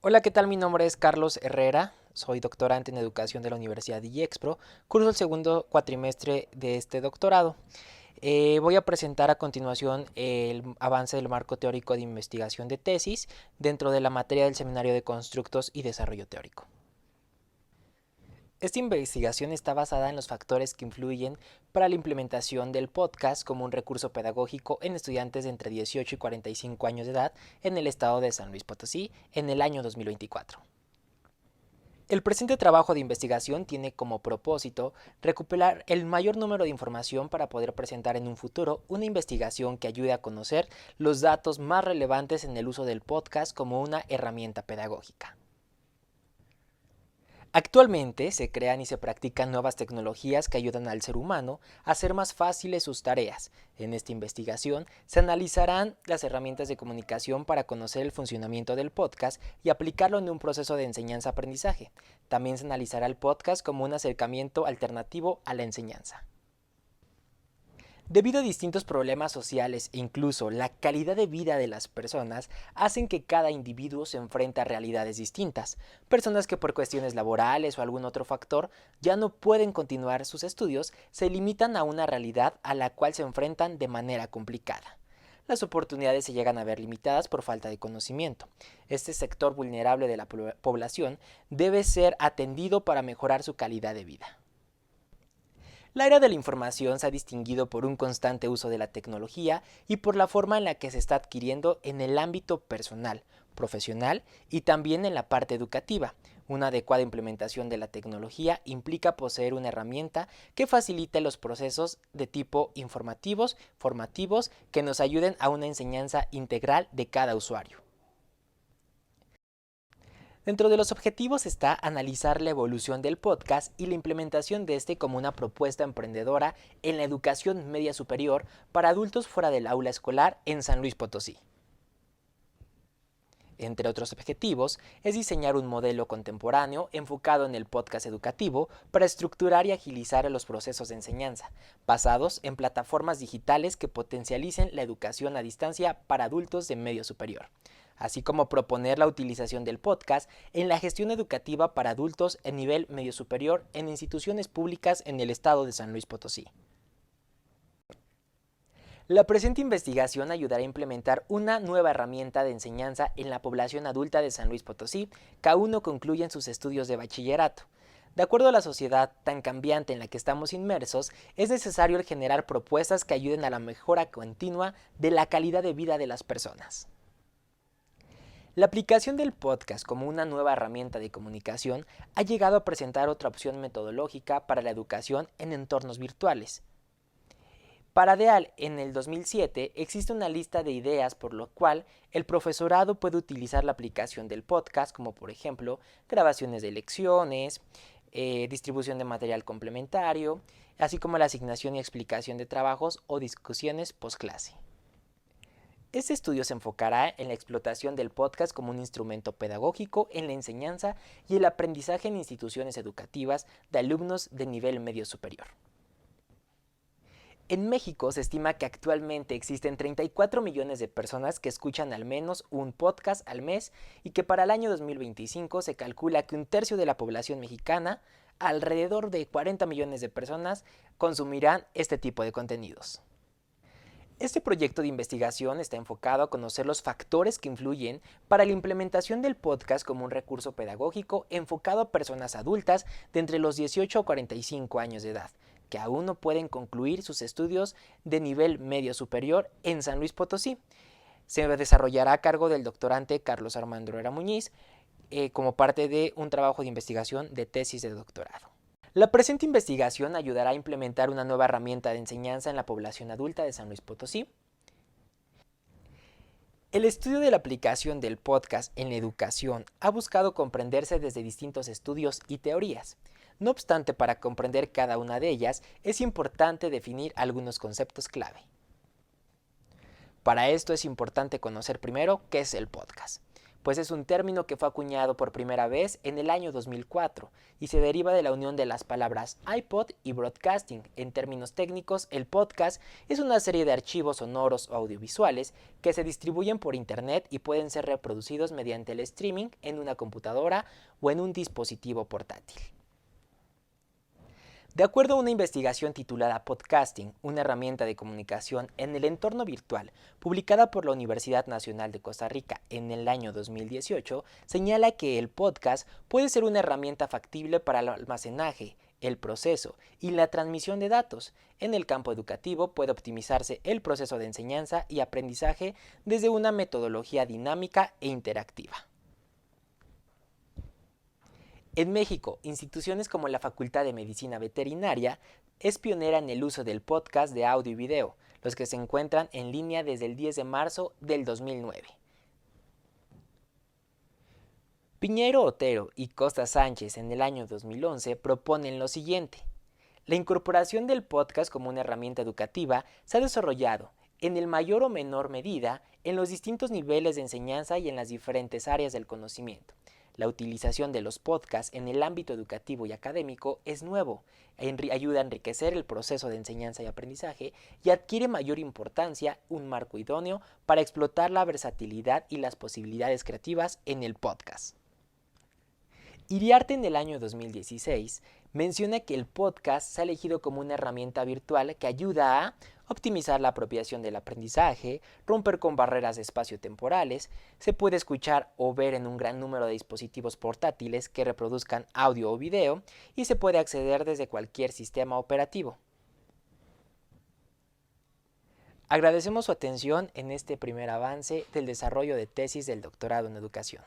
Hola, ¿qué tal? Mi nombre es Carlos Herrera, soy doctorante en educación de la Universidad de IEXPRO, curso el segundo cuatrimestre de este doctorado. Voy a presentar a continuación el avance del marco teórico de investigación de tesis dentro de la materia del Seminario de Constructos y Desarrollo Teórico. Esta investigación está basada en los factores que influyen para la implementación del podcast como un recurso pedagógico en estudiantes de entre 18 y 45 años de edad en el estado de San Luis Potosí en el año 2024. El presente trabajo de investigación tiene como propósito recuperar el mayor número de información para poder presentar en un futuro una investigación que ayude a conocer los datos más relevantes en el uso del podcast como una herramienta pedagógica. Actualmente se crean y se practican nuevas tecnologías que ayudan al ser humano a hacer más fáciles sus tareas. En esta investigación se analizarán las herramientas de comunicación para conocer el funcionamiento del podcast y aplicarlo en un proceso de enseñanza-aprendizaje. También se analizará el podcast como un acercamiento alternativo a la enseñanza. Debido a distintos problemas sociales e incluso la calidad de vida de las personas, hacen que cada individuo se enfrente a realidades distintas. Personas que por cuestiones laborales o algún otro factor ya no pueden continuar sus estudios, se limitan a una realidad a la cual se enfrentan de manera complicada. Las oportunidades se llegan a ver limitadas por falta de conocimiento. Este sector vulnerable de la población debe ser atendido para mejorar su calidad de vida. La era de la información se ha distinguido por un constante uso de la tecnología y por la forma en la que se está adquiriendo en el ámbito personal, profesional y también en la parte educativa. Una adecuada implementación de la tecnología implica poseer una herramienta que facilite los procesos de tipo informativos, formativos, que nos ayuden a una enseñanza integral de cada usuario. Dentro de los objetivos está analizar la evolución del podcast y la implementación de este como una propuesta emprendedora en la educación media superior para adultos fuera del aula escolar en San Luis Potosí. Entre otros objetivos, es diseñar un modelo contemporáneo enfocado en el podcast educativo para estructurar y agilizar los procesos de enseñanza, basados en plataformas digitales que potencialicen la educación a distancia para adultos de medio superior, así como proponer la utilización del podcast en la gestión educativa para adultos en nivel medio superior en instituciones públicas en el estado de San Luis Potosí. La presente investigación ayudará a implementar una nueva herramienta de enseñanza en la población adulta de San Luis Potosí, que aún no concluyen sus estudios de bachillerato. De acuerdo a la sociedad tan cambiante en la que estamos inmersos, es necesario generar propuestas que ayuden a la mejora continua de la calidad de vida de las personas. La aplicación del podcast como una nueva herramienta de comunicación ha llegado a presentar otra opción metodológica para la educación en entornos virtuales. Para DEAL, en el 2007, existe una lista de ideas por lo cual el profesorado puede utilizar la aplicación del podcast, como por ejemplo grabaciones de lecciones, distribución de material complementario, así como la asignación y explicación de trabajos o discusiones postclase. Este estudio se enfocará en la explotación del podcast como un instrumento pedagógico en la enseñanza y el aprendizaje en instituciones educativas de alumnos de nivel medio superior. En México se estima que actualmente existen 34 millones de personas que escuchan al menos un podcast al mes y que para el año 2025 se calcula que un tercio de la población mexicana, alrededor de 40 millones de personas, consumirán este tipo de contenidos. Este proyecto de investigación está enfocado a conocer los factores que influyen para la implementación del podcast como un recurso pedagógico enfocado a personas adultas de entre los 18 a 45 años de edad, que aún no pueden concluir sus estudios de nivel medio superior en San Luis Potosí. Se desarrollará a cargo del doctorante Carlos Armando Herrera Muñiz como parte de un trabajo de investigación de tesis de doctorado. La presente investigación ayudará a implementar una nueva herramienta de enseñanza en la población adulta de San Luis Potosí. El estudio de la aplicación del podcast en la educación ha buscado comprenderse desde distintos estudios y teorías. No obstante, para comprender cada una de ellas, es importante definir algunos conceptos clave. Para esto es importante conocer primero qué es el podcast. pues es un término que fue acuñado por primera vez en el año 2004 y se deriva de la unión de las palabras iPod y broadcasting. En términos técnicos, el podcast es una serie de archivos sonoros o audiovisuales que se distribuyen por internet y pueden ser reproducidos mediante el streaming en una computadora o en un dispositivo portátil. De acuerdo a una investigación titulada Podcasting, una herramienta de comunicación en el entorno virtual, publicada por la Universidad Nacional de Costa Rica en el año 2018, señala que el podcast puede ser una herramienta factible para el almacenaje, el proceso y la transmisión de datos. En el campo educativo puede optimizarse el proceso de enseñanza y aprendizaje desde una metodología dinámica e interactiva. En México, instituciones como la Facultad de Medicina Veterinaria es pionera en el uso del podcast de audio y video, los que se encuentran en línea desde el 10 de marzo del 2009. Piñero Otero y Costa Sánchez en el año 2011 proponen lo siguiente. La incorporación del podcast como una herramienta educativa se ha desarrollado, en el mayor o menor medida, en los distintos niveles de enseñanza y en las diferentes áreas del conocimiento. La utilización de los podcasts en el ámbito educativo y académico es nuevo, ayuda a enriquecer el proceso de enseñanza y aprendizaje y adquiere mayor importancia un marco idóneo para explotar la versatilidad y las posibilidades creativas en el podcast. Iriarte en el año 2016 menciona que el podcast se ha elegido como una herramienta virtual que ayuda a optimizar la apropiación del aprendizaje, romper con barreras espacio-temporales, se puede escuchar o ver en un gran número de dispositivos portátiles que reproduzcan audio o video y se puede acceder desde cualquier sistema operativo. Agradecemos su atención en este primer avance del desarrollo de tesis del doctorado en educación.